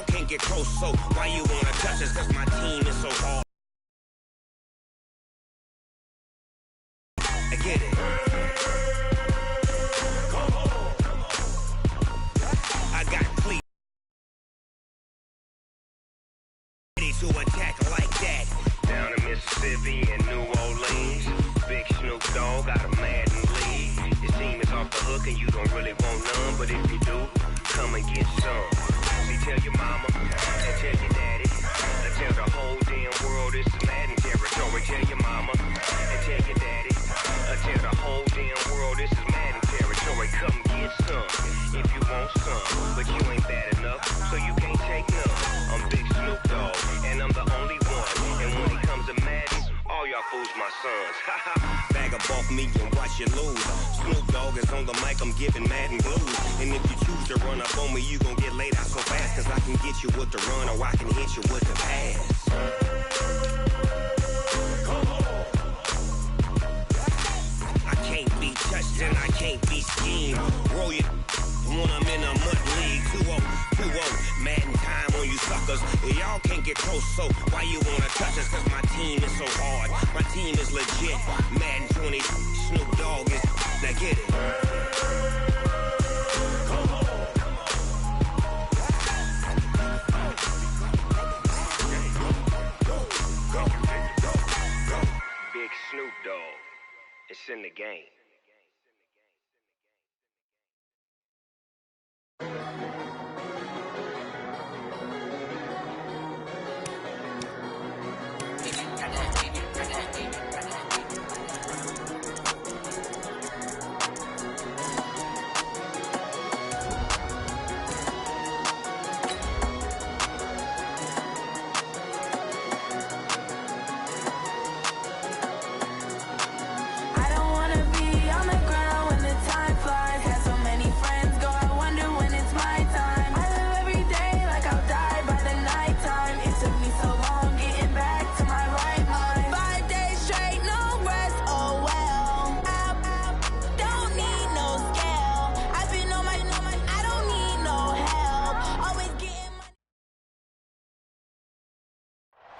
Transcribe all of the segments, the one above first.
y'all can't get close, so why you wanna touch us? Cause my team is so hard. I get it. I got cleats ready to attack like that. Down in Mississippi and New Orleans, Big Snoop Dogg got a Madden league. Your team is off the hook and you don't really want none, but if you do, come and get some. See, tell your mama and tell your daddy, and tell the whole damn world it's Madden territory. Tell your mama and tell your daddy, and tell the whole damn world this is Madden territory. Come get some if you want some, but you ain't bad enough, so you can't take none. I'm Big Snoop Dogg, and I'm the only one. And when it comes to Madden, all y'all fools my sons. Bag up off me and watch you lose. Snoop Dogg is on the mic, I'm giving Madden blues. And if you choose to run up on me, you gon' get laid out so fast. Cause I can get you with the run or I can hit you with the pass. I can't be touched and I can't be schemed. Roll you when I'm in a mud league. 2-0, Madden time on you suckers. Y'all can't get close, so why you wanna touch us? Cause my team is so hard. My team is legit. Madden 20, Snoop Dogg is. Now get it. Big Snoop Dogg. It's in the game.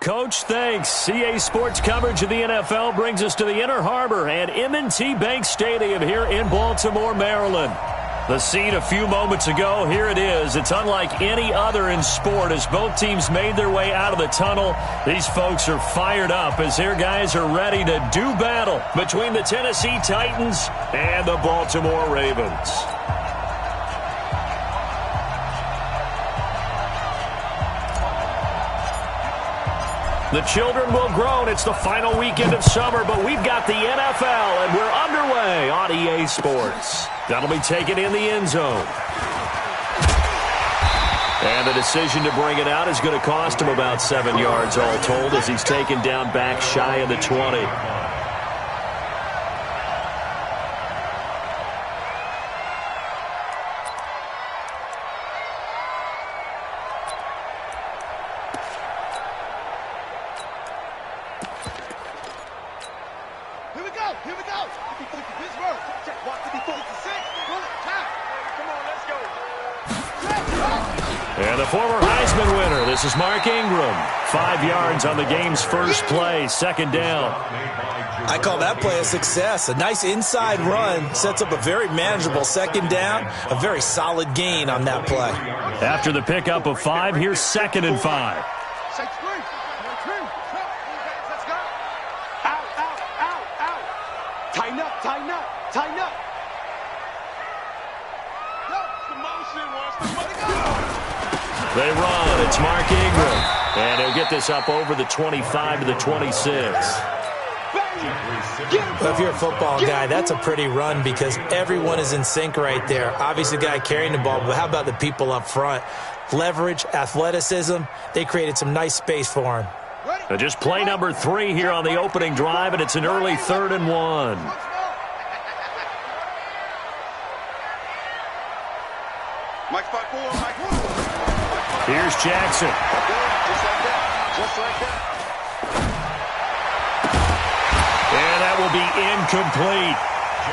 Coach, thanks. CA Sports coverage of the NFL brings us to the Inner Harbor and M&T Bank Stadium here in Baltimore, Maryland. The scene a few moments ago, here it is. It's unlike any other in sport as both teams made their way out of the tunnel. These folks are fired up as their guys are ready to do battle between the Tennessee Titans and the Baltimore Ravens. The children will groan. It's the final weekend of summer, but we've got the NFL, and we're underway on EA Sports. That'll be taken in the end zone. And the decision to bring it out is going to cost him about 7 yards all told as he's taken down back shy of the 20. And the former Heisman winner, this is Mark Ingram. 5 yards on the game's first play, second down. I call that play a success. A nice inside run sets up a very manageable second down, a very solid gain on that play. After the pickup of 5, here's 2nd and 5. Tighten up. They run. It's Mark Ingram. And he'll get this up over the 25 to the 26. Well, if you're a football guy, that's a pretty run because everyone is in sync right there. Obviously, the guy carrying the ball, but how about the people up front? Leverage, athleticism, they created some nice space for him. Now just play number 3 here on the opening drive, and it's an early 3rd and 1. Here's Jackson. Just like that. And that will be incomplete.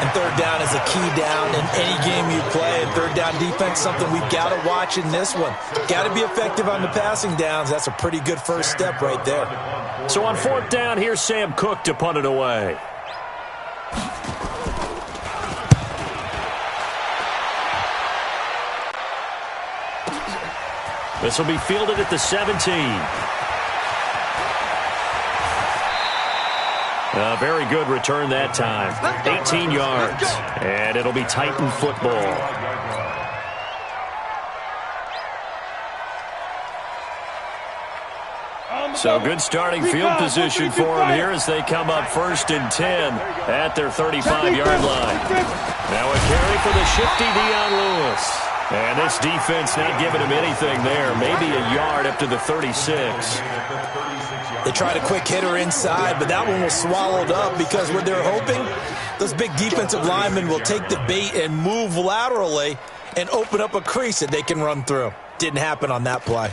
And third down is a key down in any game you play. And third down defense, something we've got to watch in this one. Got to be effective on the passing downs. That's a pretty good first step right there. So on fourth down, here's Sam Cook to punt it away. This will be fielded at the 17. A very good return that time. 18 yards. And it'll be Titan football. So good starting field position for them here as they come up 1st and 10 at their 35-yard line. Now a carry for the shifty Dion Lewis. And this defense not giving him anything there. Maybe a yard up to the 36. They tried a quick hitter inside, but that one was swallowed up because what they're hoping, those big defensive linemen will take the bait and move laterally and open up a crease that they can run through. Didn't happen on that play.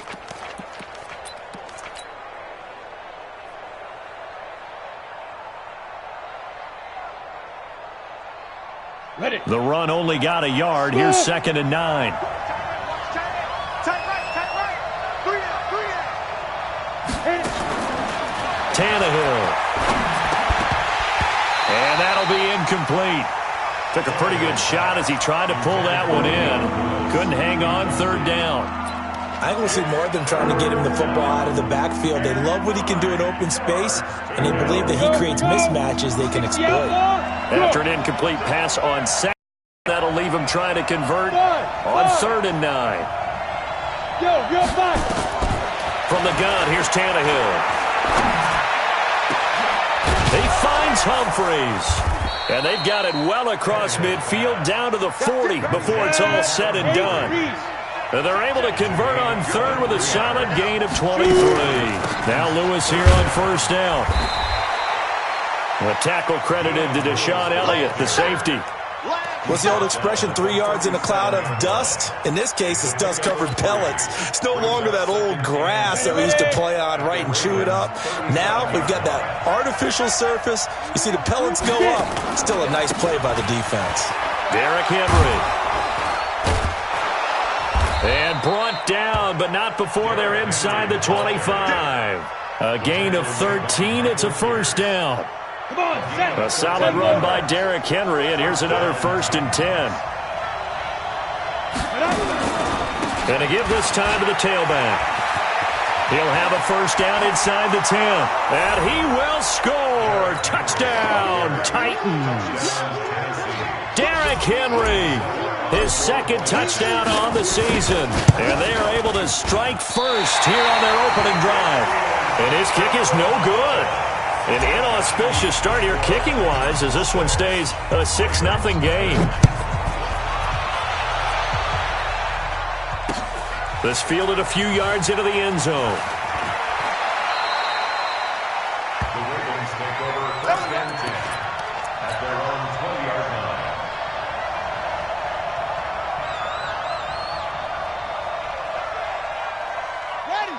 The run only got a yard. Here's 2nd and 9. Tannehill. And that'll be incomplete. Took a pretty good shot as he tried to pull that one in. Couldn't hang on 3rd down. I think we'll see more of them trying to get him the football out of the backfield. They love what he can do in open space, and they believe that he creates mismatches they can exploit. After an incomplete pass on 2nd, that'll leave him trying to convert on 3rd and 9. From the gun, here's Tannehill. He finds Humphreys. And they've got it well across midfield down to the 40 before it's all said and done. And they're able to convert on 3rd with a solid gain of 23. Now Lewis here on 1st down. A tackle credited to Deshaun Elliott, the safety. What's the old expression, 3 yards in a cloud of dust? In this case, it's dust-covered pellets. It's no longer that old grass that we used to play on, right, and chew it up. Now we've got that artificial surface. You see the pellets go up. Still a nice play by the defense. Derrick Henry. And brought down, but not before they're inside the 25. A gain of 13. It's a 1st down. A solid run by Derrick Henry, and here's another 1st and 10. And to give this time to the tailback. He'll have a 1st down inside the 10. And he will score. Touchdown, Titans. Derrick Henry, his 2nd touchdown on the season. And they are able to strike first here on their opening drive. And his kick is no good. An inauspicious start here kicking-wise as this one stays a 6-0 game. This fielded a few yards into the end zone. The Ravens take over 1st and 10 at their own 20-yard line.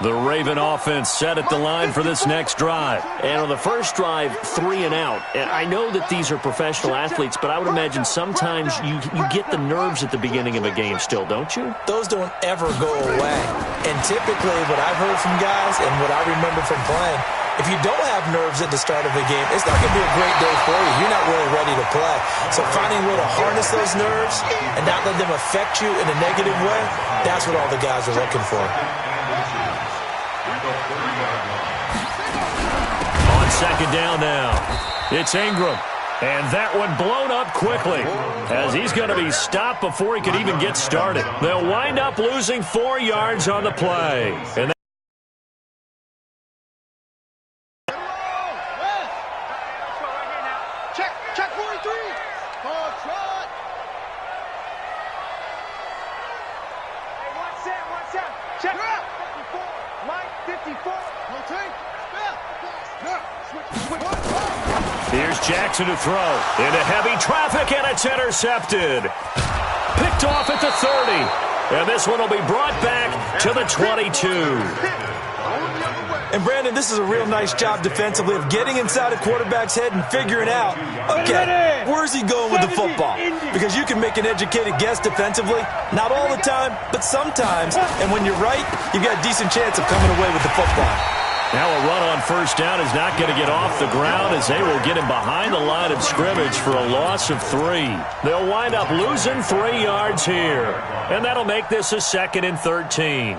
The Raven offense set at the line for this next drive. And on the first drive, 3 and out. And I know that these are professional athletes, but I would imagine sometimes you get the nerves at the beginning of a game still, don't you? Those don't ever go away. And typically what I've heard from guys and what I remember from playing, if you don't have nerves at the start of a game, it's not going to be a great day for you. You're not really ready to play. So finding a way to harness those nerves and not let them affect you in a negative way, that's what all the guys are looking for. On 2nd down now, it's Ingram. And that one blown up quickly as he's going to be stopped before he could even get started. They'll wind up losing 4 yards on the play. And Check 43. Ball trot. Hey, one set. Check. 54. Mike, 54. No take. here's Jackson to throw. Into heavy traffic, and it's intercepted. Picked off at the 30. And this one will be brought back to the 22. And, Brandon, this is a real nice job defensively of getting inside a quarterback's head and figuring out, okay, where's he going with the football? Because you can make an educated guess defensively, not all the time, but sometimes. And when you're right, you've got a decent chance of coming away with the football. Now a run on first down is not going to get off the ground as they will get him behind the line of scrimmage for a loss of 3. They'll wind up losing 3 yards here. And that'll make this a 2nd and 13.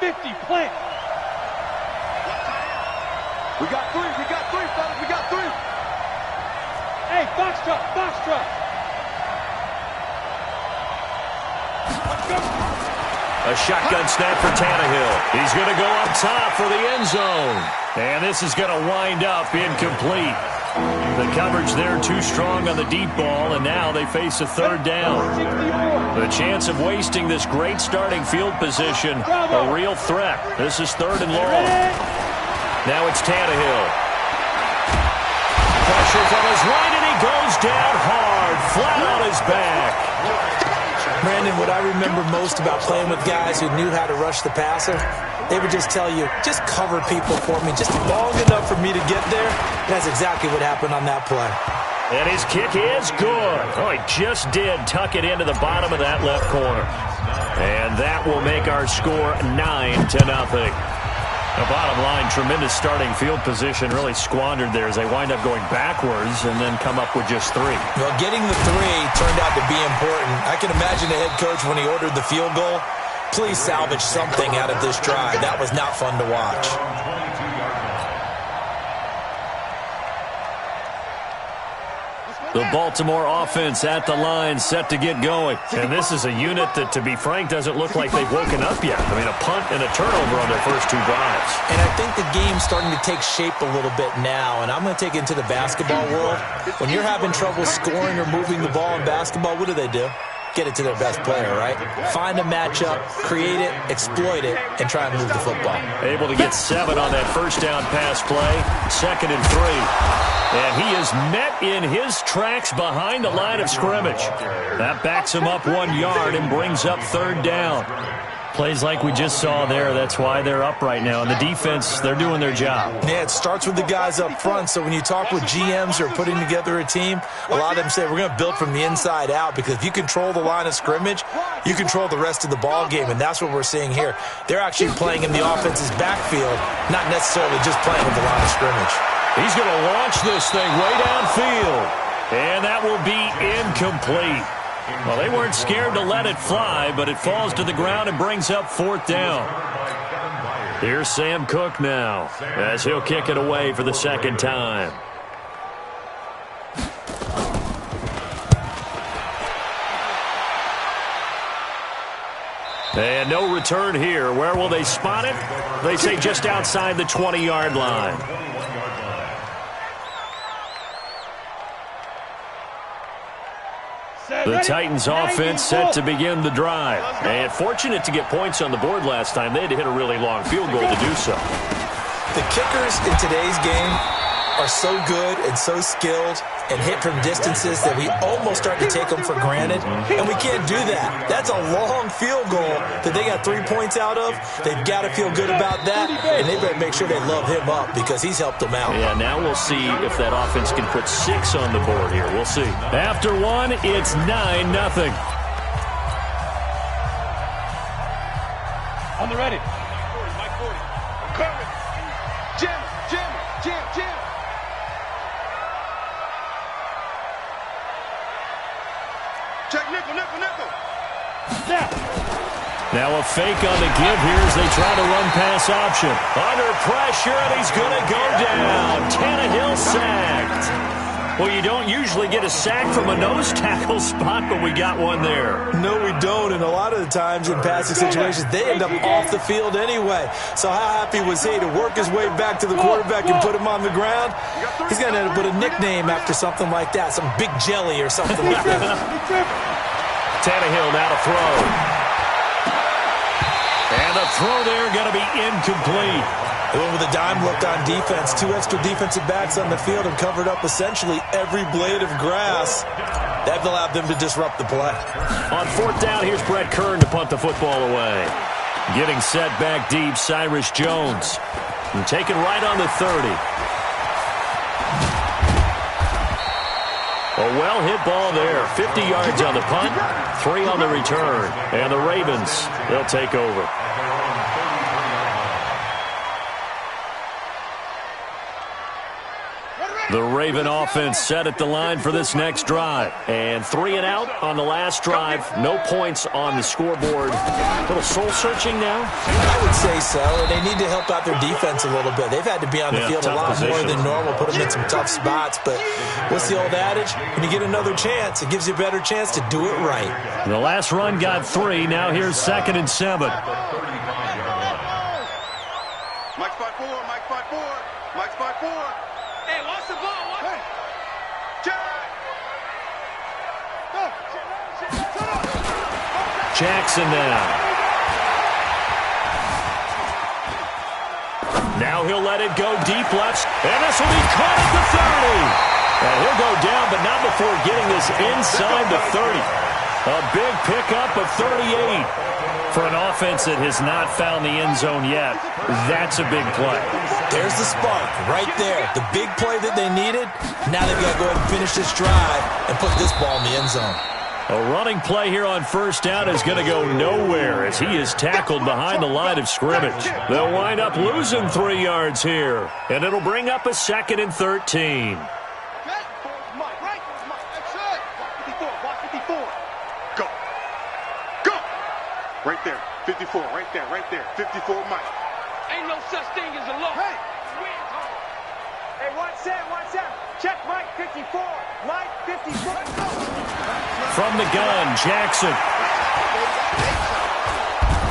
50, plant. We got 3, fellas, we got 3. Hey, foxtrot. Let's go. A shotgun snap for Tannehill. He's going to go up top for the end zone. And this is going to wind up incomplete. The coverage there too strong on the deep ball, and now they face a 3rd down. The chance of wasting this great starting field position, a real threat. This is 3rd and long. Now it's Tannehill. Pressure from his right, and he goes down hard, flat on his back. Brandon, what I remember most about playing with guys who knew how to rush the passer, they would just tell you, just cover people for me, just long enough for me to get there. That's exactly what happened on that play. And his kick is good. Oh, he just did tuck it into the bottom of that left corner. And that will make our score 9-0. The bottom line, tremendous starting field position, really squandered there as they wind up going backwards and then come up with just 3. Well, getting the 3 turned out to be important. I can imagine the head coach when he ordered the field goal. Please salvage something out of this drive. That was not fun to watch. The Baltimore offense at the line, set to get going. And this is a unit that, to be frank, doesn't look like they've woken up yet. I mean, a punt and a turnover on their first 2 drives. And I think the game's starting to take shape a little bit now. And I'm going to take it into the basketball world. When you're having trouble scoring or moving the ball in basketball, what do? Get it to their best player, right? Find a matchup, create it, exploit it, and try and move the football. Able to get 7 on that first down pass play. 2nd and 3. And he is met in his tracks behind the line of scrimmage. That backs him up 1 yard and brings up 3rd down. Plays like we just saw there. That's why they're up right now. And the defense, they're doing their job. Yeah, it starts with the guys up front. So when you talk with GMs who are putting together a team, a lot of them say we're going to build from the inside out, because if you control the line of scrimmage, you control the rest of the ball game, and that's what we're seeing here. They're actually playing in the offense's backfield, not necessarily just playing with the line of scrimmage. He's going to launch this thing way downfield, and that will be incomplete. Well, they weren't scared to let it fly, but it falls to the ground and brings up 4th down. Here's Sam Cook now, as he'll kick it away for the 2nd time. And no return here. Where will they spot it? They say just outside the 20-yard line. The Titans offense set to begin the drive. And fortunate to get points on the board last time. They had to hit a really long field goal to do so. The kickers in today's game are so good and so skilled and hit from distances that we almost start to take them for granted. And we can't do that. That's a long field goal that they got 3 points out of. They've got to feel good about that. And they better make sure they love him up, because he's helped them out. Yeah, now we'll see if that offense can put 6 on the board here. We'll see. After 1, it's 9-0. On the ready. Mike 40. Cover. Jim. Check nickel. Now a fake on the give here as they try to run pass option. Under pressure, and he's going to go down. Tannehill sacked. Well, you don't usually get a sack from a nose tackle spot, but we got one there. No, we don't, and a lot of the times in passing situations, they end up off the field anyway. So how happy was he to work his way back to the quarterback and put him on the ground? He's going to end up with a nickname after something like that, some Big Jelly or something like that. Tannehill now to throw. And the throw there going to be incomplete. They went with a dime look on defense. 2 extra defensive backs on the field and covered up essentially every blade of grass. That allowed them to disrupt the play. On 4th down, here's Brett Kern to punt the football away. Getting set back deep, Cyrus Jones. And taken right on the 30. A well-hit ball there. 50 yards on the punt, 3 on the return. And the Ravens, they'll take over. The Raven offense set at the line for this next drive. And 3 and out on the last drive. No points on the scoreboard. A little soul-searching now? I would say so. They need to help out their defense a little bit. They've had to be on the field a lot more than normal, put them in some tough spots. But what's the old adage? When you get another chance, it gives you a better chance to do it right. The last run got 3. Now here's 2nd and 7. Mike 5-4, Mike 5-4, Mike 5-4. Hey, watch the ball, watch it. Jackson now. Now he'll let it go deep left. And this will be caught at the 30. And he'll go down, but not before getting this inside the 30. A big pickup of 38. For an offense that has not found the end zone yet, that's a big play. There's the spark right there. The big play that they needed. Now they've got to go ahead and finish this drive and put this ball in the end zone. A running play here on 1st down is going to go nowhere as he is tackled behind the line of scrimmage. They'll wind up losing 3 yards here, and it'll bring up a 2nd and 13. Right there, 54, right there, 54, Mike. Ain't no such thing as a low. Hey, watch that. Check Mike 54, Mike 54. From the gun, Jackson.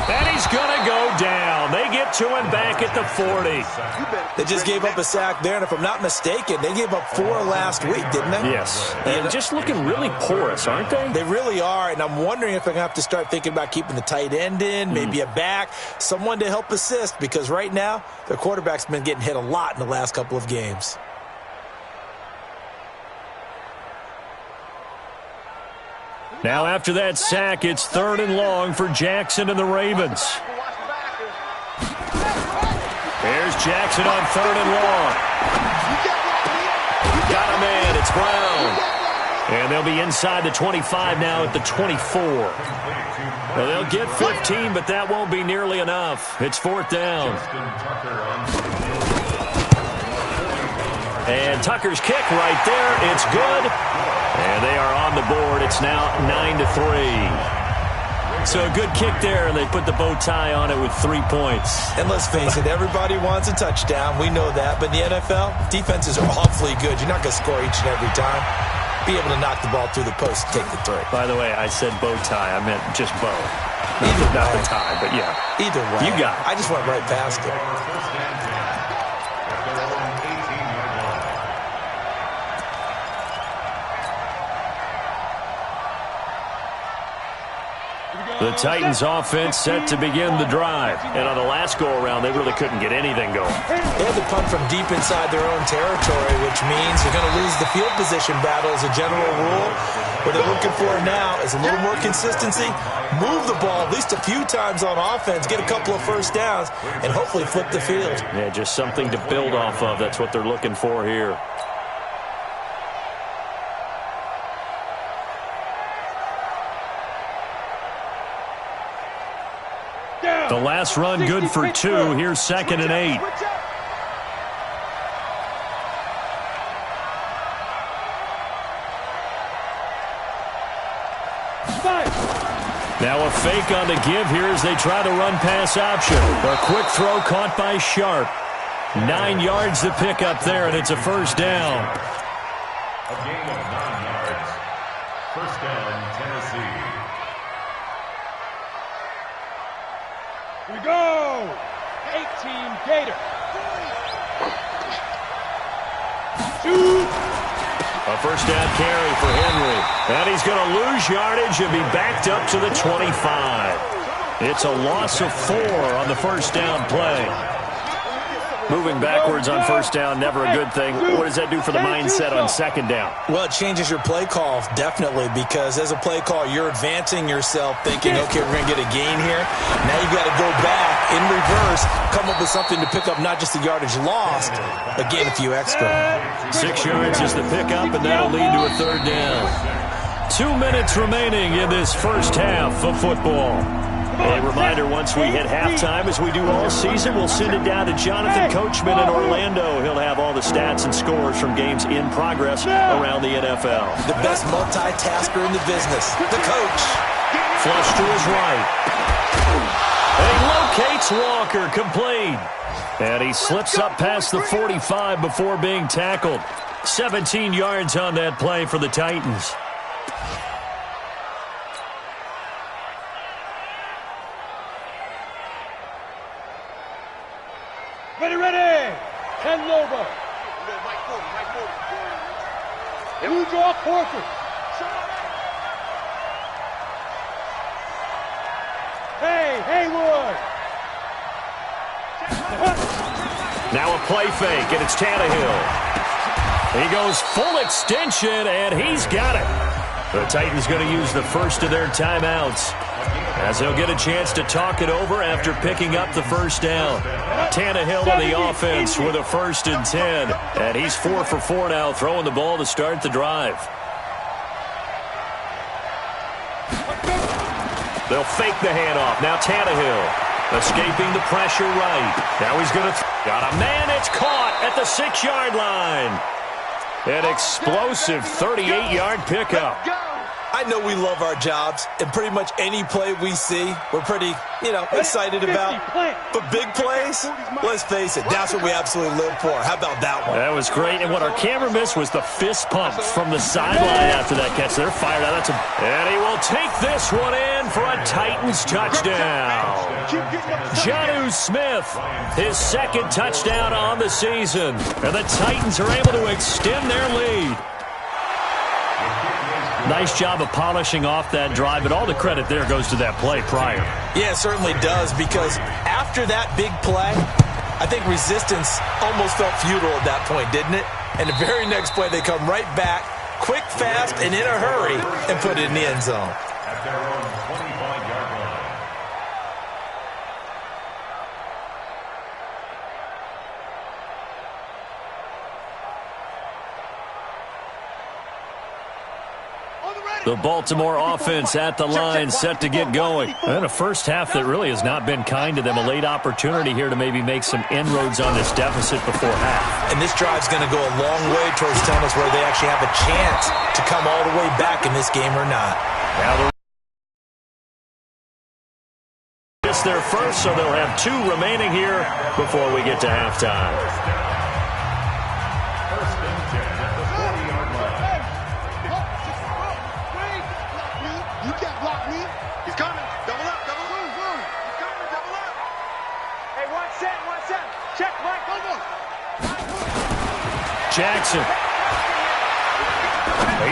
And he's going to go down. They get to him back at the 40. They just gave up a sack there, and if I'm not mistaken, they gave up 4 last week, didn't they? Yes. And just looking really porous, aren't they? They really are, and I'm wondering if they're going to have to start thinking about keeping the tight end in, maybe a back, someone to help assist, because right now, their quarterback's been getting hit a lot in the last couple of games. Now after that sack, it's 3rd and long for Jackson and the Ravens. There's Jackson on 3rd and long. Got a man, it's Brown. And they'll be inside the 25 now at the 24. Well, they'll get 15, but that won't be nearly enough. It's 4th down. And Tucker's kick right there, it's good. And they are on the board. It's now 9-3. So a good kick there, and they put the bow tie on it with 3 points. And let's face it, everybody wants a touchdown. We know that. But in the NFL, defenses are awfully good. You're not going to score each and every time. Be able to knock the ball through the post and take the 3. By the way, I said bow tie. I meant just bow. Not the tie, but yeah. Either way. You got it. I just went right past it. The Titans offense set to begin the drive. And on the last go-around, they really couldn't get anything going. They had to punt from deep inside their own territory, which means they're going to lose the field position battle as a general rule. What they're looking for now is a little more consistency, move the ball at least a few times on offense, get a couple of 1st downs, and hopefully flip the field. Yeah, just something to build off of. That's what they're looking for here. The last run good for 2. Here's 2nd and 8. Now a fake on the give here as they try to run pass option. A quick throw caught by Sharp. 9 yards to pick up there, and it's a 1st down. A gain of 9 yards. 1st down, Tennessee. Here we go! 18 Gator. A 1st down carry for Henry. And he's going to lose yardage and be backed up to the 25. It's a loss of 4 on the 1st down play. Moving backwards on first down, never a good thing. What does that do for the mindset on second down? Well, it changes your play call, definitely, because as a play call, you're advancing yourself thinking, okay, we're going to get a gain here. Now you've got to go back in reverse, come up with something to pick up not just the yardage lost, but gain a few extra. 6 yards is the pickup, and that'll lead to a third down. 2 minutes remaining in this first half of football. A reminder, once we hit halftime, as we do all season, we'll send it down to Jonathan Coachman in Orlando. He'll have all the stats and scores from games in progress around the NFL. The best multitasker in the business, the coach. Flush to his right. And he locates Walker, complete. And he slips up past the 45 before being tackled. 17 yards on that play for the Titans. Ready. And Lobo. Who draw Porter? Hey, Haywood. Now a play fake, and it's Tannehill. He goes full extension, and he's got it. The Titans going to use the first of their timeouts, as he'll get a chance to talk it over after picking up the first down. Tannehill on the offense with a 1st and 10. And he's 4 for 4 now, throwing the ball to start the drive. They'll fake the handoff. Now Tannehill escaping the pressure right. Now he's going to got a man. It's caught at the 6-yard line. An explosive 38-yard pickup. I know we love our jobs, and pretty much any play we see, we're pretty, excited about. But big plays, let's face it, that's what we absolutely live for. How about that one? That was great, and what our camera missed was the fist pump from the sideline after that catch. They're fired out. And he will take this one in for a Titans touchdown. Jonnu Smith, his 2nd touchdown on the season. And the Titans are able to extend their lead. Nice job of polishing off that drive, but all the credit there goes to that play prior. Yeah, it certainly does, because after that big play, I think resistance almost felt futile at that point, didn't it? And the very next play, they come right back, quick, fast, and in a hurry, and put it in the end zone. At their own 25-yard line. The Baltimore offense at the line, set to get going. And a first half that really has not been kind to them. A late opportunity here to maybe make some inroads on this deficit before half. And this drive's going to go a long way towards telling us whether they actually have a chance to come all the way back in this game or not. Now it's their first, so they'll have 2 remaining here before we get to halftime. Jackson.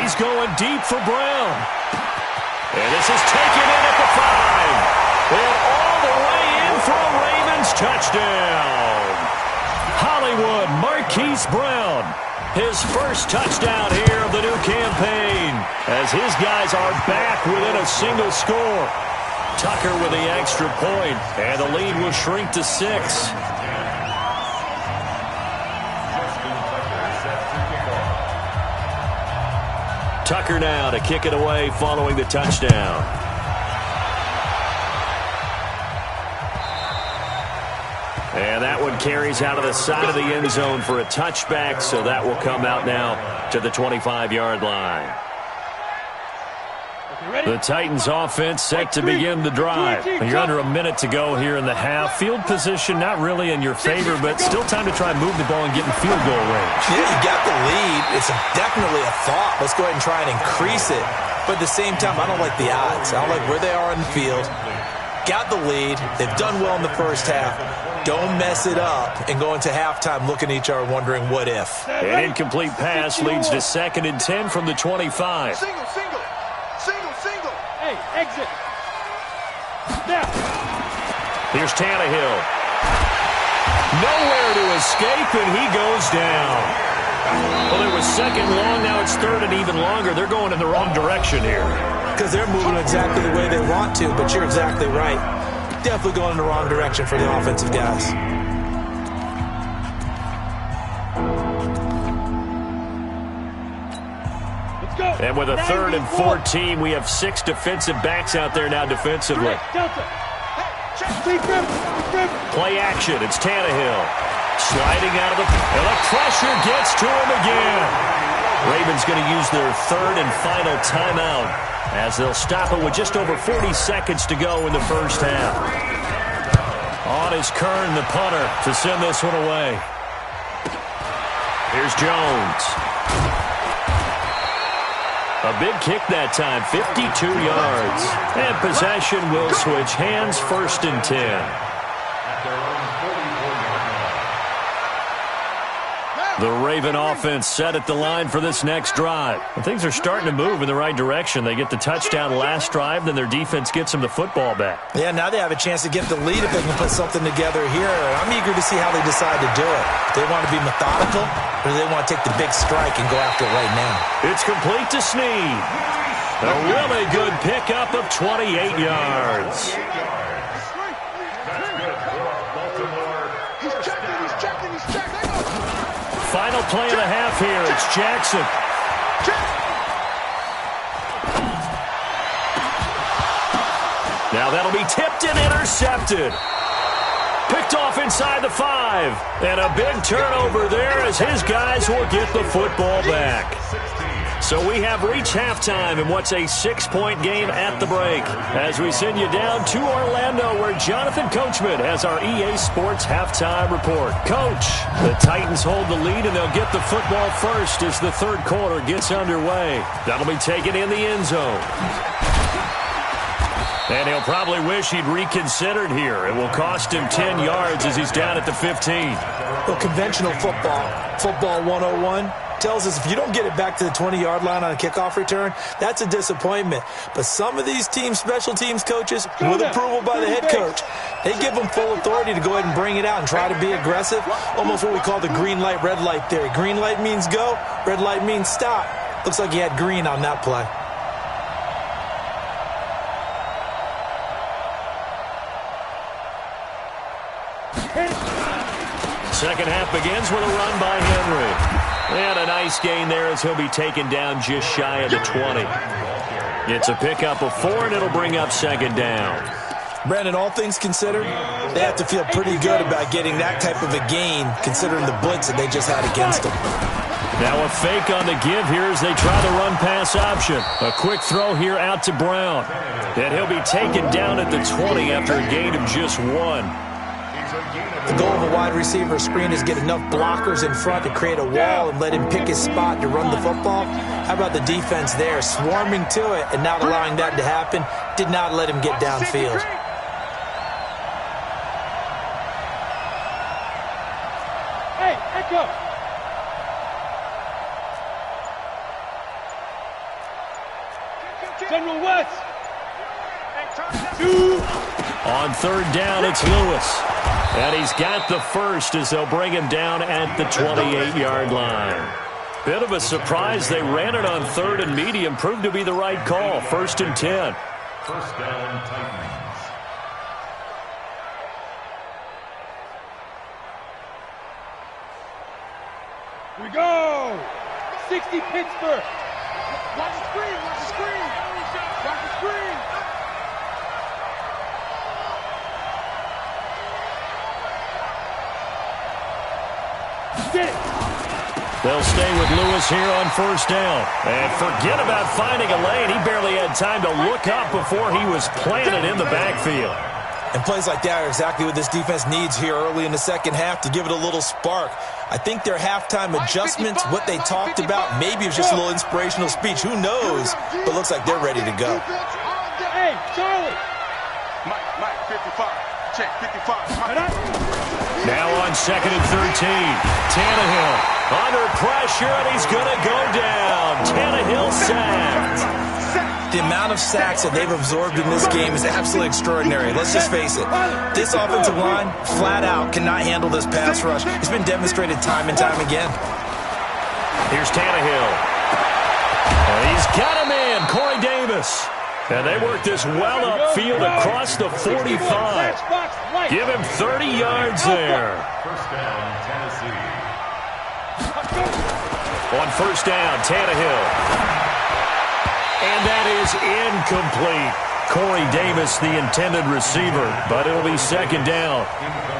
He's going deep for Brown. And this is taken in at the 5. And all the way in for a Ravens touchdown. Hollywood Marquise Brown. His first touchdown here of the new campaign, as his guys are back within a single score. Tucker with the extra point, and the lead will shrink to 6. Tucker now to kick it away following the touchdown. And that one carries out of the side of the end zone for a touchback, so that will come out now to the 25-yard line. The Titans offense set to begin the drive. You're under a minute to go here in the half. Field position not really in your favor, but still time to try and move the ball and get in field goal range. Yeah, you got the lead. It's definitely a thought. Let's go ahead and try and increase it. But at the same time, I don't like the odds. I don't like where they are on the field. Got the lead. They've done well in the first half. Don't mess it up and go into halftime looking at each other wondering what if. An incomplete pass leads to 2nd and 10 from the 25. Single. Hey, exit. Now. Here's Tannehill. Nowhere to escape, and he goes down. Well, it was second long. Now it's third and even longer. They're going in the wrong direction here. Because they're moving exactly the way they want to, but you're exactly right. Definitely going in the wrong direction for the offensive guys. And with a 3rd and 14, we have 6 defensive backs out there now defensively. Play action. It's Tannehill. Sliding out of the... And the pressure gets to him again. Ravens going to use their 3rd and final timeout as they'll stop it with just over 40 seconds to go in the first half. On is Kern, the punter, to send this one away. Here's Jones. A big kick that time, 52 yards. And possession will switch hands, 1st and 10. The Raven offense set at the line for this next drive. And things are starting to move in the right direction. They get the touchdown last drive, then their defense gets them the football back. Yeah, now they have a chance to get the lead if they can put something together here. I'm eager to see how they decide to do it. Do they want to be methodical, or do they want to take the big strike and go after it right now? It's complete to Snead. A really good pickup of 28 yards. Final play of the half here. It's Jackson. Now that'll be tipped and intercepted. Picked off inside the 5. And a big turnover there as his guys will get the football back. So we have reached halftime in what's a 6-point game at the break as we send you down to Orlando where Jonathan Coachman has our EA Sports halftime report. Coach, the Titans hold the lead and they'll get the football first as the 3rd quarter gets underway. That'll be taken in the end zone. And he'll probably wish he'd reconsidered here. It will cost him 10 yards as he's down at the 15. Well, conventional football 101, tells us if you don't get it back to the 20-yard line on a kickoff return, that's a disappointment. But some of these special teams coaches, with approval by the head coach, they give them full authority to go ahead and bring it out and try to be aggressive, almost what we call the green light, red light theory. Green light means go, red light means stop. Looks like he had green on that play. Second half begins with a run by Henry. And a nice gain there as he'll be taken down just shy of the 20. It's a pickup of 4, and it'll bring up 2nd down. Brandon, all things considered, they have to feel pretty good about getting that type of a gain considering the blitz that they just had against them. Now a fake on the give here as they try the run-pass option. A quick throw here out to Brown. And he'll be taken down at the 20 after a gain of just 1. The goal of a wide receiver screen is get enough blockers in front to create a wall and let him pick his spot to run the football. How about the defense there, swarming to it and not allowing that to happen? Did not let him get downfield. Hey, Echo! General West! On 3rd down, it's Lewis. And he's got the first as they'll bring him down at the 28-yard line. Bit of a surprise. They ran it on 3rd and medium. Proved to be the right call. 1st and 10. First down, Titans. Here we go! 60 Pittsburgh! Watch the screen! Watch the screen! Watch the screen! They'll stay with Lewis here on 1st down. And forget about finding a lane. He barely had time to look up before he was planted in the backfield. And plays like that are exactly what this defense needs here early in the second half to give it a little spark. I think their halftime adjustments, what they talked about, maybe it was just a little inspirational speech. Who knows? But looks like they're ready to go. Hey, Charlie! Mike, 55. Check, 55. Now on 2nd and 13. Tannehill under pressure, and he's going to go down. Tannehill sacked. The amount of sacks that they've absorbed in this game is absolutely extraordinary. Let's just face it. This offensive line, flat out, cannot handle this pass rush. It's been demonstrated time and time again. Here's Tannehill. And he's got him in, Corey Davis. And they work this well upfield across the 45. Give him 30 yards there. First down, Tennessee. On first down, Tannehill. And that is incomplete. Corey Davis, the intended receiver, but it'll be second down.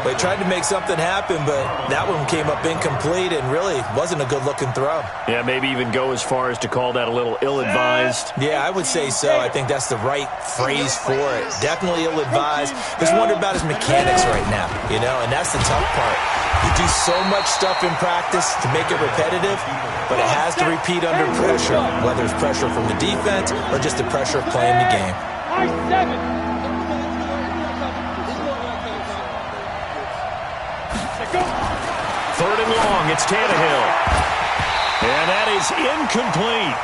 They tried to make something happen, but that one came up incomplete and really wasn't a good-looking throw. Yeah, maybe even go as far as to call that a little ill-advised. Yeah, I would say so. I think that's the right phrase for it. Definitely ill-advised. Just wonder about his mechanics right now, and that's the tough part. You do so much stuff in practice to make it repetitive, but it has to repeat under pressure, whether it's pressure from the defense or just the pressure of playing the game. Third and long, it's Tannehill. And that is incomplete.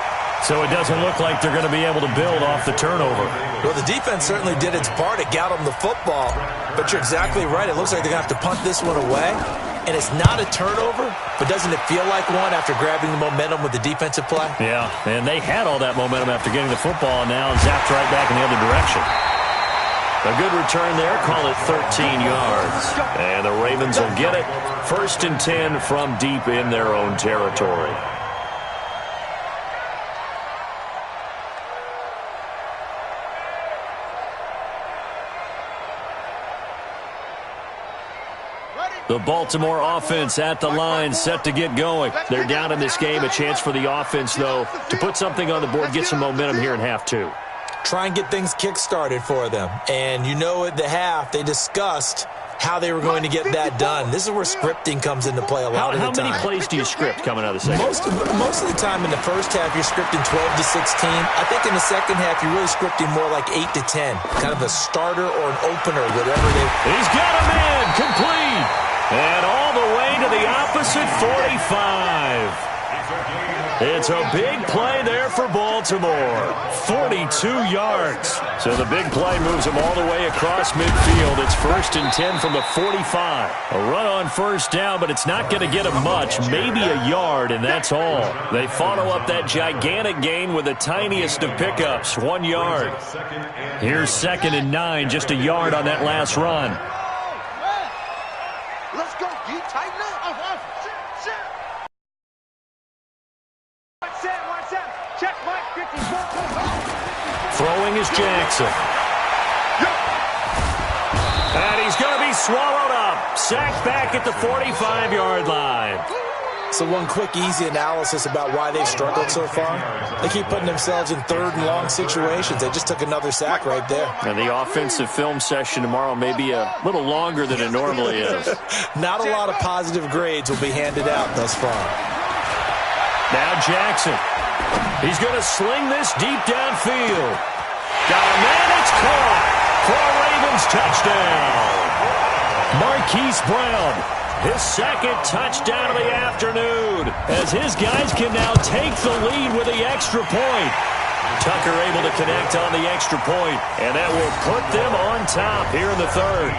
So it doesn't look like they're going to be able to build off the turnover. Well, the defense certainly did its part. It got them the football. But you're exactly right. It looks like they're going to have to punt this one away. And it's not a turnover, but doesn't it feel like one after grabbing the momentum with the defensive play? Yeah, and they had all that momentum after getting the football and now zapped right back in the other direction. A good return there, call it 13 yards. And the Ravens will get it. First and 10 from deep in their own territory. The Baltimore offense at the line, set to get going. They're down in this game. A chance for the offense, though, to put something on the board, get some momentum here in half two. Try and get things kick-started for them. And at the half, they discussed how they were going to get that done. This is where scripting comes into play a lot of the time. How many plays do you script coming out of the second? Most of the time in the first half, you're scripting 12 to 16. I think in the second half, you're really scripting more like 8 to 10. Kind of a starter or an opener, whatever they... He's got him in, complete. And all the way to the opposite 45. It's a big play there for Baltimore. 42 yards. So the big play moves them all the way across midfield. It's first and 10 from the 45. A run on first down, but it's not going to get them much. Maybe a yard, and that's all. They follow up that gigantic gain with the tiniest of pickups, 1 yard. Here's second and 9, just a yard on that last run. Let's go, D. Tighten up. Check, Mike, 54. Throwing is Jackson. And he's going to be swallowed up. Sacked back at the 45-yard line. So one quick, easy analysis about why they've struggled so far. They keep putting themselves in third and long situations. They just took another sack right there. And the offensive film session tomorrow may be a little longer than it normally is. Not a lot of positive grades will be handed out thus far. Now Jackson. He's going to sling this deep downfield. Got a man, it's caught for a Ravens touchdown. Marquise Brown, his second touchdown of the afternoon, as his guys can now take the lead with the extra point. Tucker able to connect on the extra point, and that will put them on top here in the third.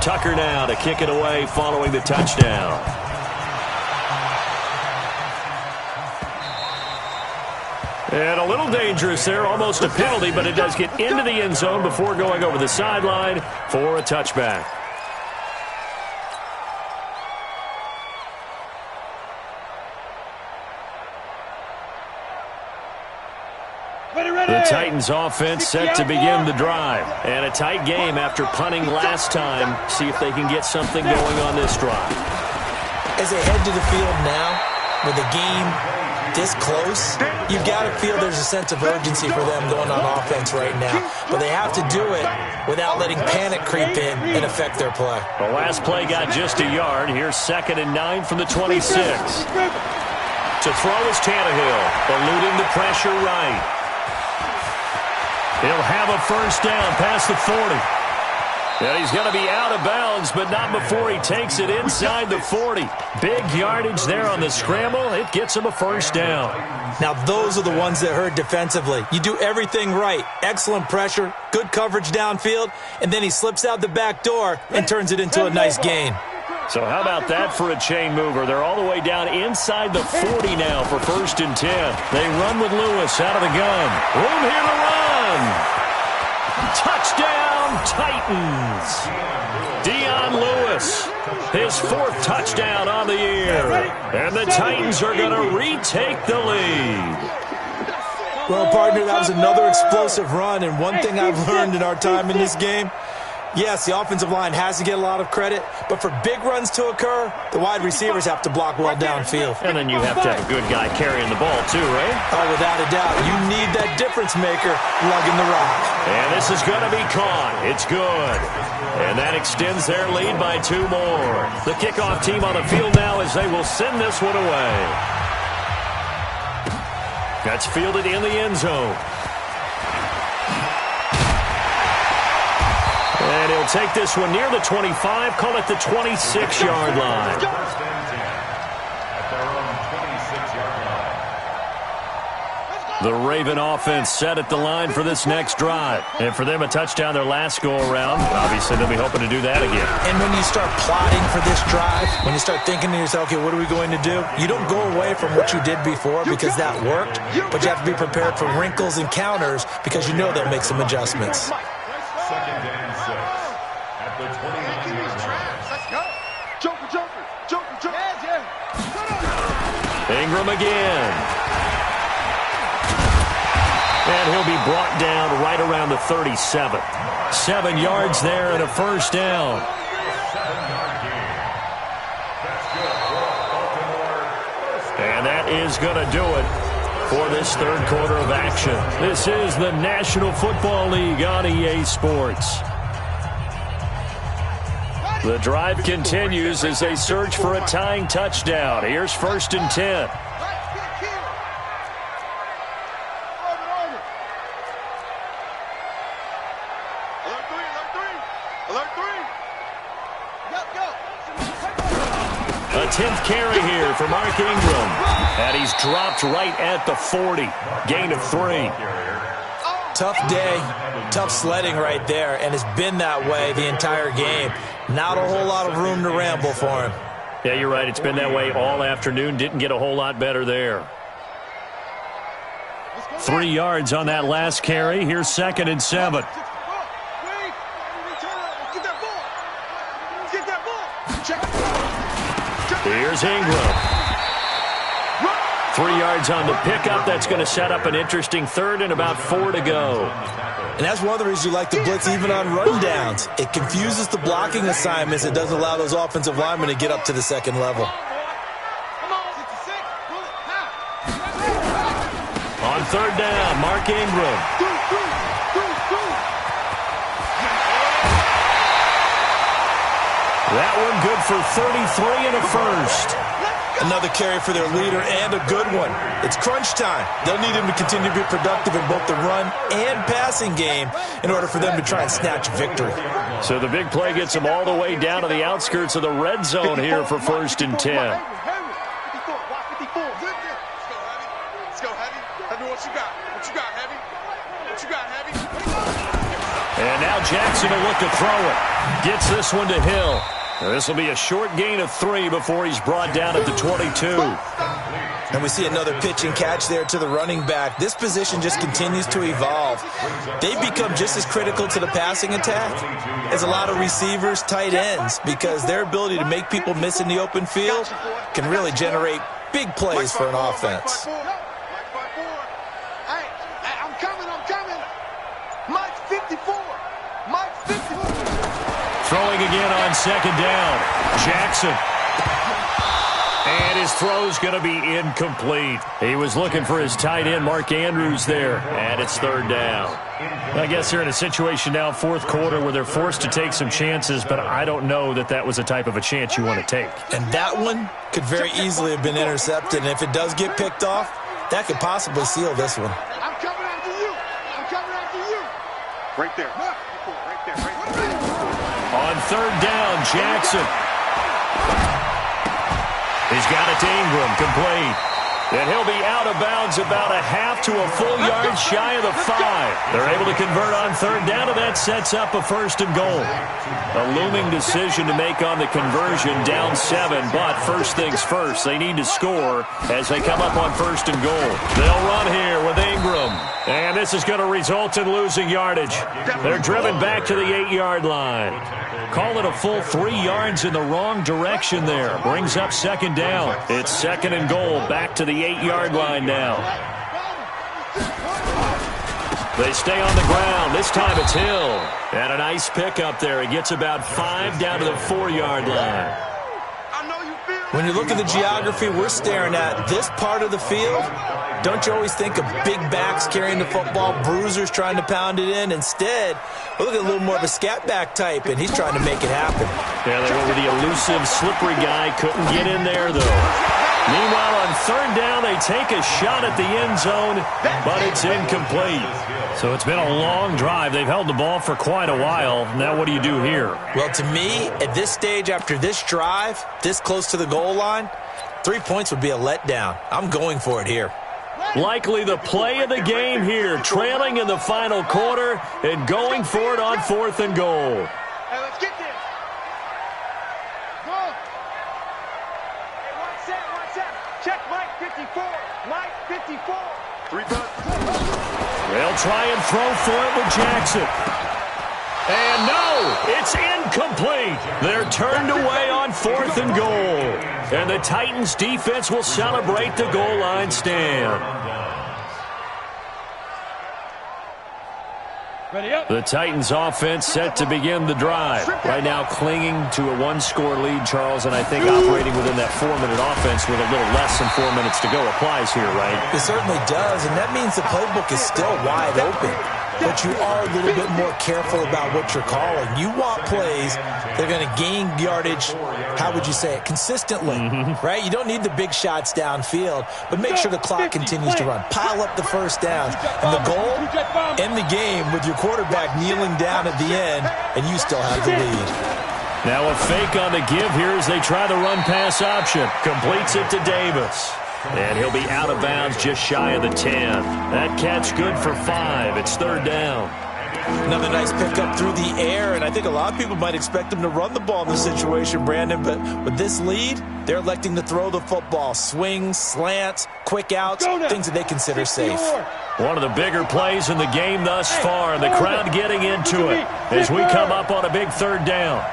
Tucker now to kick it away following the touchdown. And a little dangerous there, almost a penalty, but it does get into the end zone before going over the sideline for a touchback. The Titans offense set to begin the drive. And a tight game after punting last time. See if they can get something going on this drive. As they head to the field now, with the game this close, you've got to feel there's a sense of urgency for them going on offense right now. But they have to do it without letting panic creep in and affect their play. The last play got just a yard. Here's second and 9 from the 26. To throw is Tannehill, eluding the pressure right. He'll have a first down past the 40. And he's going to be out of bounds, but not before he takes it inside the 40. Big yardage there on the scramble. It gets him a first down. Now, those are the ones that hurt defensively. You do everything right. Excellent pressure, good coverage downfield, and then he slips out the back door and turns it into a nice gain. So how about that for a chain mover? They're all the way down inside the 40 now for 1st and 10. They run with Lewis out of the gun. Room here to run. Touchdown, Titans. Dion Lewis, his 4th touchdown on the year. And the Titans are going to retake the lead. Well, partner, that was another explosive run, and one thing I've learned in our time in this game, yes, the offensive line has to get a lot of credit, but for big runs to occur, the wide receivers have to block well downfield. And then you have to have a good guy carrying the ball too, right? Oh, without a doubt. You need that difference maker lugging the rock. And this is going to be caught. It's good. And that extends their lead by 2 more. The kickoff team on the field now as they will send this one away. That's fielded in the end zone. And he'll take this one near the 25, call it the 26-yard line. The Raven offense set at the line for this next drive. And for them, a touchdown their last go-around. Obviously, they'll be hoping to do that again. And when you start plotting for this drive, when you start thinking to yourself, okay, what are we going to do? You don't go away from what you did before because that worked, but you have to be prepared for wrinkles and counters because you know they'll make some adjustments. 2nd and 6 at the 29-yard line. Let's go. Joker. Ingram again. And he'll be brought down right around the 37. 7 yards there and a first down. 7-yard gain. That's good for Baltimore. And that is going to do it for this 3rd quarter of action. This is the National Football League on EA Sports. The drive continues as they search for a tying touchdown. Here's 1st and 10. A 10th carry here for Mark Ingram. And he's dropped right at the 40. Gain of 3. Tough day, tough sledding right there, and it's been that way the entire game. Not a whole lot of room to ramble for him. Yeah, you're right. It's been that way all afternoon. Didn't get a whole lot better there. 3 yards on that last carry. Here's 2nd and 7. Here's Ingram. 3 yards on the pickup. That's going to set up an interesting 3rd and about 4 to go. And that's one of the reasons you like the blitz even on rundowns. It confuses the blocking assignments. It doesn't allow those offensive linemen to get up to the 2nd level. On 3rd down, Mark Ingram. That one good for 33 and a first. Another carry for their leader and a good one. It's crunch time. They'll need him to continue to be productive in both the run and passing game in order for them to try and snatch victory. So the big play gets them all the way down to the outskirts of the red zone here for 1st and 10. Let's go, Heavy. Heavy, what you got? What you got, Heavy? What you got, Heavy? And now Jackson will look to throw it. Gets this one to Hill. This will be a short gain of 3 before he's brought down at the 22. And we see another pitch and catch there to the running back. This position just continues to evolve. They've become just as critical to the passing attack as a lot of receivers, tight ends, because their ability to make people miss in the open field can really generate big plays for an offense. Hey, I'm coming. Mike's 54. Mike's 54. Throwing again on 2nd down. Jackson. And his throw's going to be incomplete. He was looking for his tight end, Mark Andrews, there. And it's third down. I guess they're in a situation now, fourth quarter, where they're forced to take some chances, but I don't know that that was the type of a chance you want to take. And that one could very easily have been intercepted. And if it does get picked off, that could possibly seal this one. I'm coming after you. I'm coming after you. Right there. Right there. Right there. On third down, Jackson. He's got it to Ingram, complete. And he'll be out of bounds about a half to a full yard shy of the 5. They're able to convert on third down, and that sets up a first and goal. A looming decision to make on the conversion, down 7, but first things first, they need to score as they come up on first and goal. They'll run here with Ingram, and this is going to result in losing yardage. They're driven back to the 8-yard line. Call it a full 3 yards in the wrong direction there. Brings up second down. It's second and goal, back to the 8-yard line now. They stay on the ground. This time it's Hill. And a nice pickup there. He gets about 5 down to the 4-yard line. When you look at the geography we're staring at, this part of the field, don't you always think of big backs carrying the football, bruisers trying to pound it in? Instead, we look at a little more of a scat back type, and he's trying to make it happen. Yeah, they went with the elusive, slippery guy. Couldn't get in there, though. Meanwhile, on third down, they take a shot at the end zone, but it's incomplete. So it's been a long drive. They've held the ball for quite a while. Now what do you do here? Well, to me, at this stage, after this drive, this close to the goal line, 3 points would be a letdown. I'm going for it here. Likely the play of the game here, trailing in the final quarter and going for it on fourth and goal. Hey, let's get this. Go. Hey, one set. Check Mike 54. Mike 54. 3 bucks. They'll try and throw for it with Jackson. And no, it's incomplete. They're turned away on fourth and goal. And the Titans defense will celebrate the goal line stand. Ready up. The Titans offense set to begin the drive. Right now clinging to a 1-score lead, Charles, and I think operating within that 4-minute offense with a little less than 4 minutes to go applies here, right? It certainly does, and that means the playbook is still wide open. But you are a little bit more careful about what you're calling. You want plays that are going to gain yardage, how would you say it, consistently, right? You don't need the big shots downfield, but make sure the clock continues to run. Pile up the first downs. And the goal, end the game with your quarterback kneeling down at the end, and you still have the lead. Now a fake on the give here as they try the run-pass option. Completes it to Davis. And he'll be out of bounds just shy of the 10. That catch good for 5. It's third down. Another nice pickup through the air, and I think a lot of people might expect him to run the ball in this situation, Brandon, but with this lead, they're electing to throw the football. Swings, slants, quick outs, things that they consider safe. One of the bigger plays in the game thus far, and the crowd getting into it as we come up on a big third down.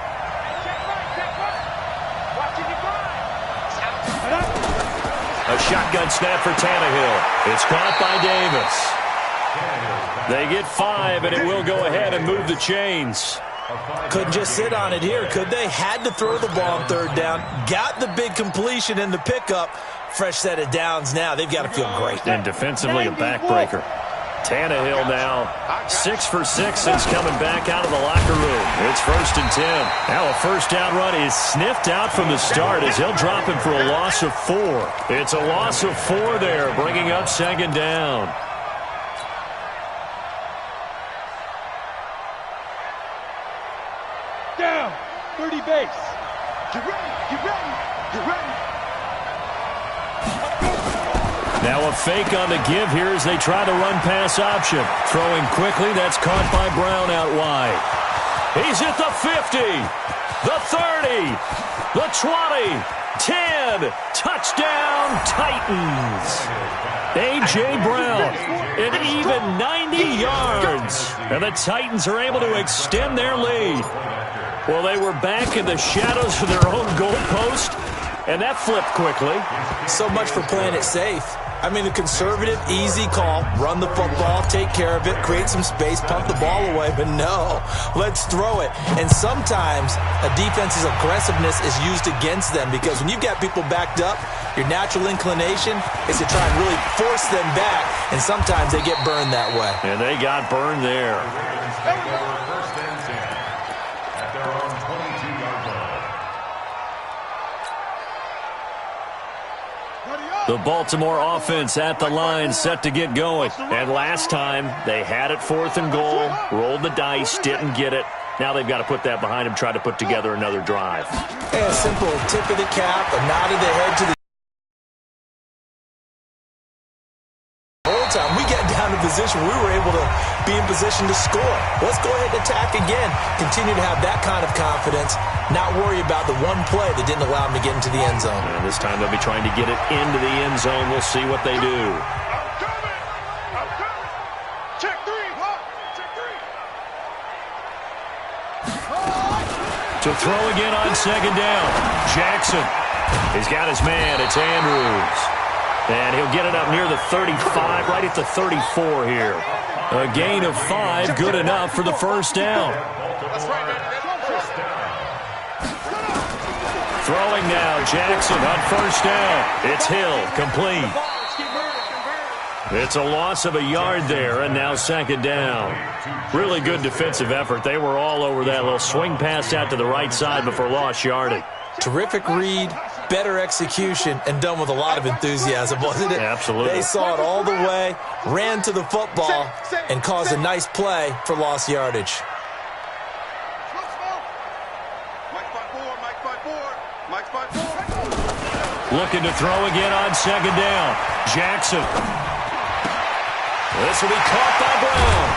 A shotgun snap for Tannehill. It's caught by Davis. They get 5, and it will go ahead and move the chains. Couldn't just sit on it here, could they? Had to throw the ball on third down. Got the big completion in the pickup. Fresh set of downs now. They've got to feel great. And defensively, a backbreaker. Tannehill now 6 for 6 since coming back out of the locker room. It's first and 10. Now a first down run is sniffed out from the start as he'll drop him for a loss of 4. It's a loss of 4 there, bringing up second down. Down. 30 base. Get ready. Get ready. Get ready. Now a fake on the give here as they try the run-pass option. Throwing quickly, that's caught by Brown out wide. He's at the 50, the 30, the 20, 10. Touchdown, Titans. A.J. Brown, an even 90 yards. And the Titans are able to extend their lead. Well, they were back in the shadows of their own goalpost, and that flipped quickly. So much for playing it safe. I mean, a conservative, easy call. Run the football, take care of it, create some space, pump the ball away. But no, let's throw it. And sometimes a defense's aggressiveness is used against them because when you've got people backed up, your natural inclination is to try and really force them back. And sometimes they get burned that way. And they got burned there. First and 10 at their own 22-yard line. The Baltimore offense at the line, set to get going. And last time, they had it 4th and goal, rolled the dice, didn't get it. Now they've got to put that behind them, try to put together another drive. A simple tip of the cap, a nod of the head to the whole time. We get down to position, we were able to be in position to score. Let's go ahead and attack again. Continue to have that kind of confidence. Not worry about the one play that didn't allow them to get into the end zone. And this time they'll be trying to get it into the end zone. We'll see what they do. I'm coming. Check three. Check three. To throw again on 2nd down. Jackson. He's got his man. It's Andrews. And he'll get it up near the 35, right at the 34 here. A gain of 5, good enough for the first down. That's right, man. Throwing now, Jackson on 1st down. It's Hill, complete. It's a loss of a yard there, and now 2nd down. Really good defensive effort. They were all over that little swing pass out to the right side before lost yardage. Terrific read, better execution, and done with a lot of enthusiasm, wasn't it? Absolutely. They saw it all the way, ran to the football, and caused a nice play for lost yardage. Looking to throw again on 2nd down. Jackson. This will be caught by Brown.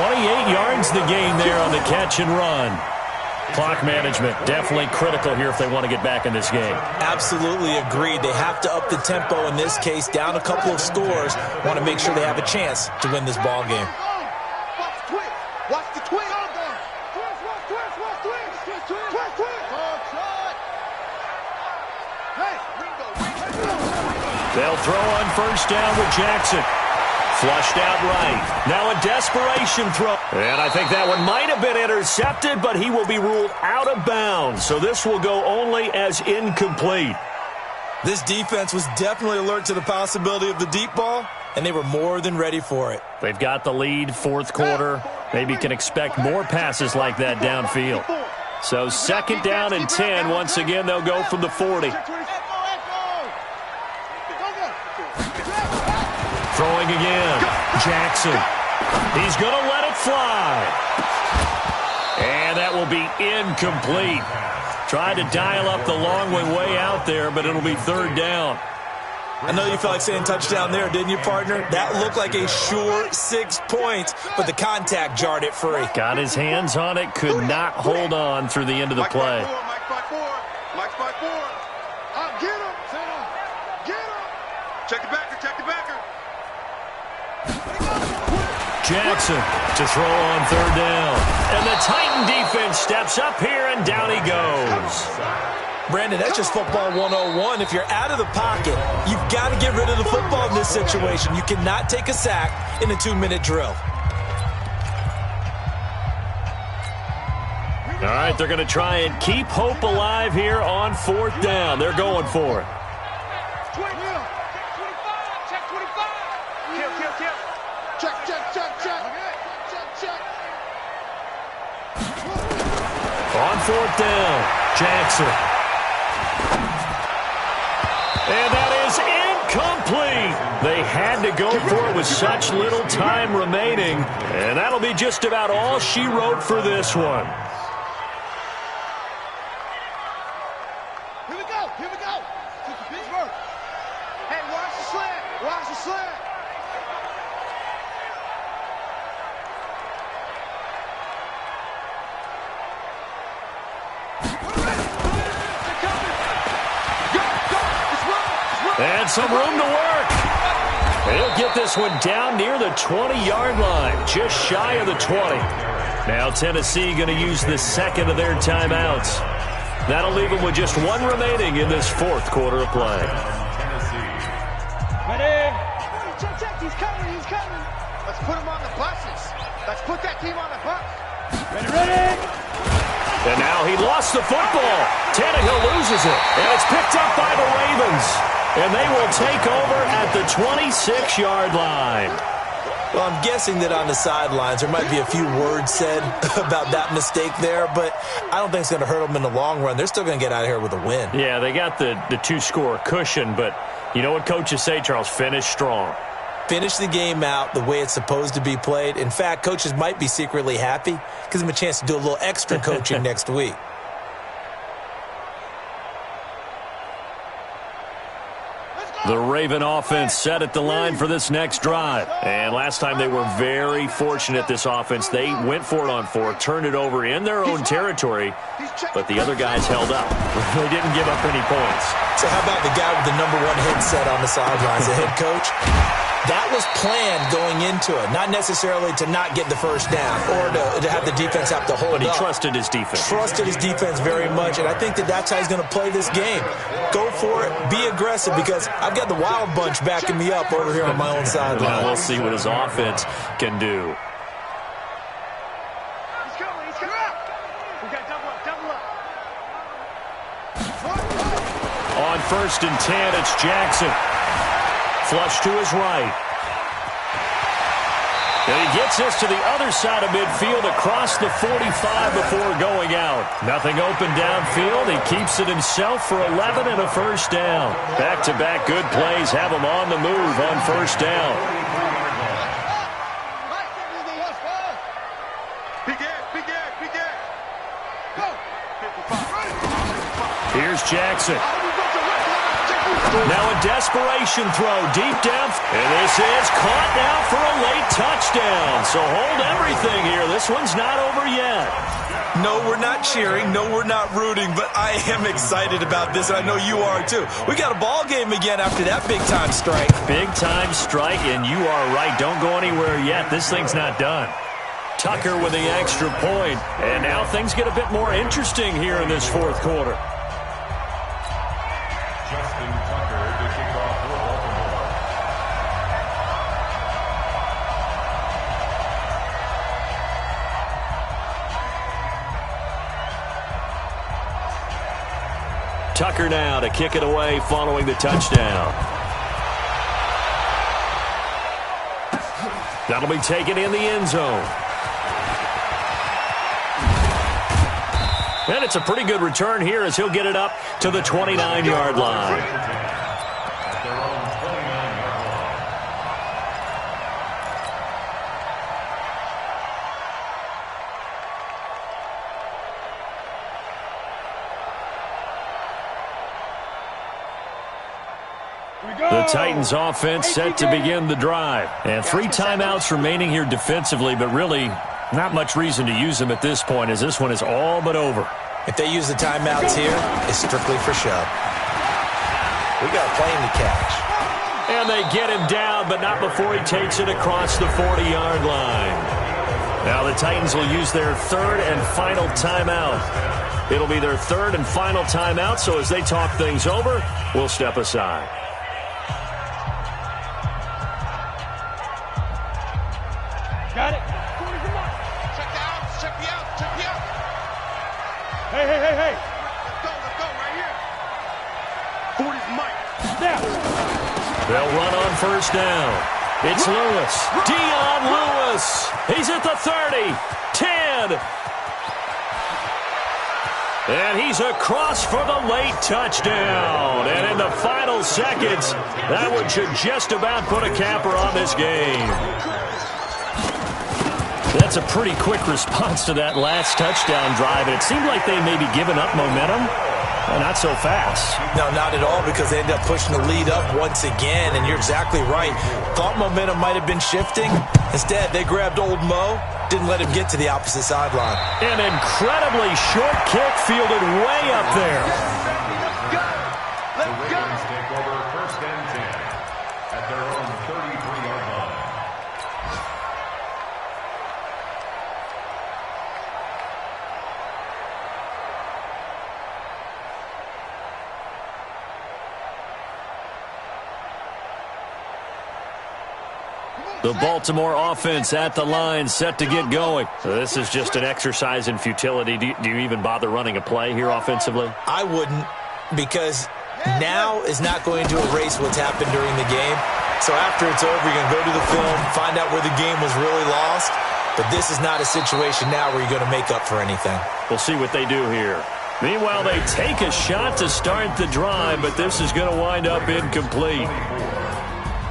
28 yards the gain there on the catch and run. Clock management definitely critical here if they want to get back in this game. Absolutely agreed. They have to up the tempo in this case, down a couple of scores. Want to make sure they have a chance to win this ball game. Watch the twist. They'll throw on 1st down with Jackson. Flushed out right. Now a desperation throw. And I think that one might have been intercepted, but he will be ruled out of bounds. So this will go only as incomplete. This defense was definitely alert to the possibility of the deep ball, and they were more than ready for it. They've got the lead, 4th quarter. Maybe can expect more passes like that downfield. So 2nd down and 10. Once again, they'll go from the 40. Throwing again. Jackson. He's going to let it fly. And that will be incomplete. Tried to dial up the long way out there, but it'll be 3rd down. I know you felt like saying touchdown there, didn't you, partner? That looked like a sure 6 points, but the contact jarred it free. Got his hands on it, could not hold on through the end of the play. Mike 5-4. Mike 5-4. Get him. Get him. Check the backer. Check the backer. Jackson to throw on 3rd down. And the Titan defense steps up here, and down he goes. Brandon, that's just football 101. If you're out of the pocket, you've got to get rid of the football in this situation. You cannot take a sack in a 2-minute drill. All right, they're going to try and keep hope alive here on 4th down. They're going for it. On 4th down, Jackson. And that is incomplete. They had to go for it with such little time remaining. And that'll be just about all she wrote for this one. Here we go. Pittsburgh. Hey, watch the slant. Watch the slant. And some room to work. He'll get this one down near the 20-yard line, just shy of the 20. Now Tennessee going to use the 2nd of their timeouts. That'll leave them with just one remaining in this fourth quarter of play. Ready? Check. He's coming. Let's put him on the buses. Let's put that team on the bus. Ready? And now he lost the football. Tannehill loses it, and it's picked up by the Ravens. And they will take over at the 26-yard line. Well, I'm guessing that on the sidelines there might be a few words said about that mistake there, but I don't think it's going to hurt them in the long run. They're still going to get out of here with a win. Yeah, they got the two-score cushion, but you know what coaches say, Charles? Finish strong. Finish the game out the way it's supposed to be played. In fact, coaches might be secretly happy. Gives them a chance to do a little extra coaching next week. The Raven offense set at the line for this next drive. And last time they were very fortunate, this offense. They went for it on 4, turned it over in their own territory, but the other guys held up. They didn't give up any points. So how about the guy with the number 1 headset on the sidelines, the head coach? That was planned going into it, not necessarily to not get the first down or to have the defense have to hold up. But he trusted his defense. Trusted his defense very much, and I think that's how he's going to play this game. Go for it, be aggressive, because I've got the Wild Bunch backing me up over here on my own sideline. Well, we'll see what his offense can do. He's coming. We got double up. On 1st and 10, it's Jackson. Flush to his right. And he gets this to the other side of midfield across the 45 before going out. Nothing open downfield. He keeps it himself for 11 and a first down. Back-to-back good plays have him on the move on first down. Here's Jackson. Now a desperation throw deep down. And this is caught now for a late touchdown. So hold everything here. This one's not over yet. No, we're not cheering. No, we're not rooting. But I am excited about this, and I know you are too. We got a ball game again after that big-time strike. Big-time strike, and you are right. Don't go anywhere yet. This thing's not done. Tucker with the extra point. And now things get a bit more interesting here in this fourth quarter. Tucker now to kick it away following the touchdown. That'll be taken in the end zone. And it's a pretty good return here as he'll get it up to the 29-yard line. The Titans offense set to begin the drive. And 3 timeouts remaining here defensively, but really not much reason to use them at this point as this one is all but over. If they use the timeouts here, it's strictly for show. We got a plane to catch. And they get him down, but not before he takes it across the 40-yard line. Now the Titans will use their 3rd and final timeout. It'll be their 3rd and final timeout, so as they talk things over, we'll step aside. Got it. Check me out. Hey. Let's go right here. 40's Mike. Snap. They'll run on first down. It's Lewis. Dion Lewis. He's at the 30. 10. And he's across for the late touchdown. And in the final seconds, that one should just about put a capper on this game. That's a pretty quick response to that last touchdown drive, and it seemed like they may be giving up momentum. Well, not so fast. No, not at all, because they ended up pushing the lead up once again, and you're exactly right. Thought momentum might have been shifting. Instead, they grabbed old Mo, didn't let him get to the opposite sideline. An incredibly short kick fielded way up there. The Ravens take over 1st and 10 at their own 33-yard line. The Baltimore offense at the line, set to get going. This is just an exercise in futility. Do you even bother running a play here offensively? I wouldn't, because now is not going to erase what's happened during the game. So after it's over, you're going to go to the film, find out where the game was really lost. But this is not a situation now where you're going to make up for anything. We'll see what they do here. Meanwhile, they take a shot to start the drive, but this is going to wind up incomplete.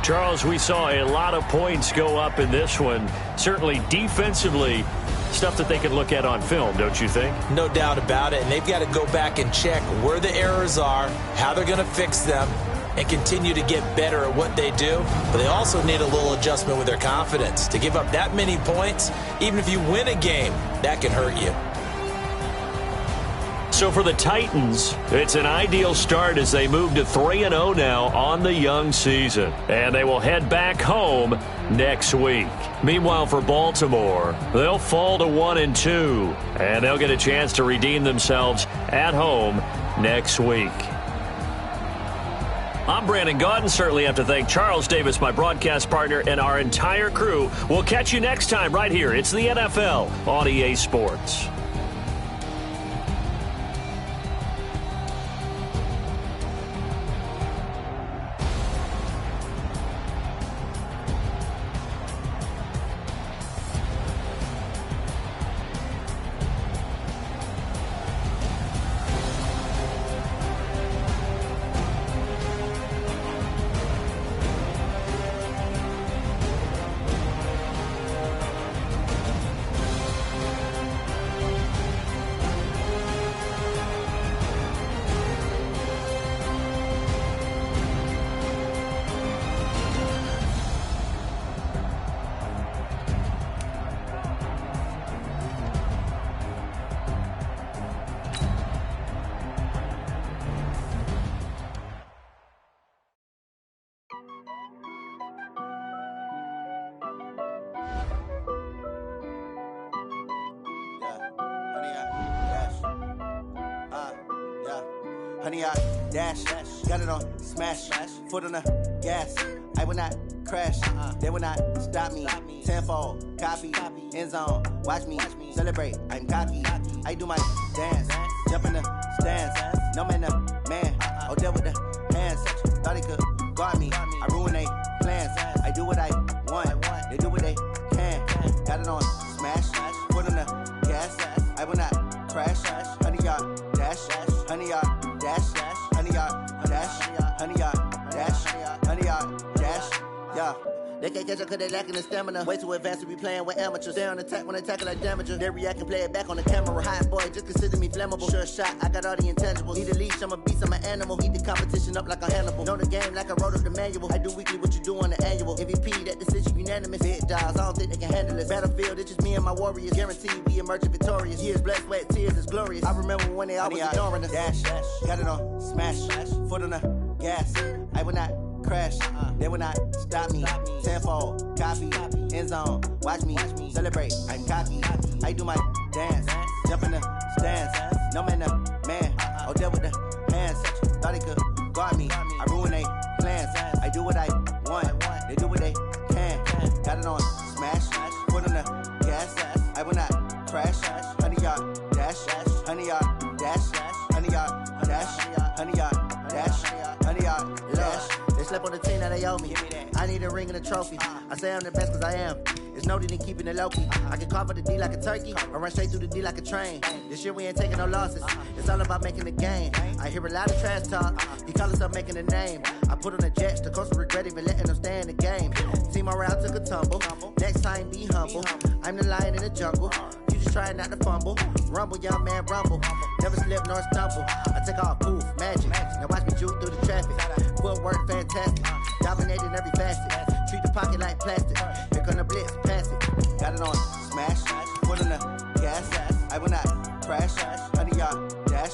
Charles, we saw a lot of points go up in this one. Certainly defensively, stuff that they can look at on film, don't you think? No doubt about it, and they've got to go back and check where the errors are, how they're going to fix them, and continue to get better at what they do. But they also need a little adjustment with their confidence. To give up that many points, even if you win a game, that can hurt you. So for the Titans, it's an ideal start as they move to 3-0 now on the young season. And they will head back home next week. Meanwhile, for Baltimore, they'll fall to 1-2. And they'll get a chance to redeem themselves at home next week. I'm Brandon Gaudin. Certainly have to thank Charles Davis, my broadcast partner, and our entire crew. We'll catch you next time right here. It's the NFL on EA Sports. Honey, I dash, got it on smash, foot on the gas. I will not crash, they will not stop me. Tenfold, copy, end zone, watch me celebrate. I'm cocky, I do my dance, jump in the stands. No man, the man, oh, deal with the hands. Thought he could guard me, I ruin they plans. I do what I want, they do what they can. Got it on smash, foot on the gas. I will not crash, honey, y'all dash, honey, y'all dash, honey, y'all dash, honey, y'all dash, honey, y'all dash, yeah. They can't catch up cause they lacking the stamina. Way too advanced to be playing with amateurs. Stay on attack when they tackle like damager. They react and play it back on the camera. Hot boy, just consider me flammable. Sure shot, I got all the intangibles. Need a leash, I'm a beast, I'm an animal. Heat the competition up like a Hannibal. Know the game like I wrote up the manual. I do weekly what you do on the annual. MVP, that decision unanimous. Big dogs, I don't think they can handle it. Battlefield, it's just me and my warriors. Guaranteed we emerging victorious. Years, blood, sweat, tears, it's glorious. I remember when they always ignoring us. Dash, got it on smash, foot on the gas. I will not crash, they will not stop me. Tenfold, copy, end zone, watch me celebrate. I'm cocky, I do my dance, jump in the stands. No man, the man, oh, deal with the hands. Thought he could guard me, I ruin they plans. I do what I want, they do what they can. Got it on smash, foot on the gas. I will not crash, honey, y'all dash, honey, y'all dash, honey, y'all dash, honey, y'all dash, honey, y'all dash. They slept on the team that they owe me. I need a ring and a trophy. I say I'm the best cause I am. It's no need in keeping it low-key. I can carve up the D like a turkey or run straight through the D like a train. This year we ain't taking no losses. It's all about making the game. I hear a lot of trash talk. He call himself making a name. I put on the Jets. The coach will regret even letting them stay in the game. Team around took a tumble. Next time be humble. I'm the lion in the jungle. You just trying not to fumble. Rumble, young man, rumble. Never slip nor stumble. I take off, poof, magic. Now watch me juke through the traffic. Footwork fantastic. Dominating every facet. Treat the pocket like plastic. Here come the blitz, pass it. Got it on smash. Foot on the gas. I will not crash. Honey, y'all dash.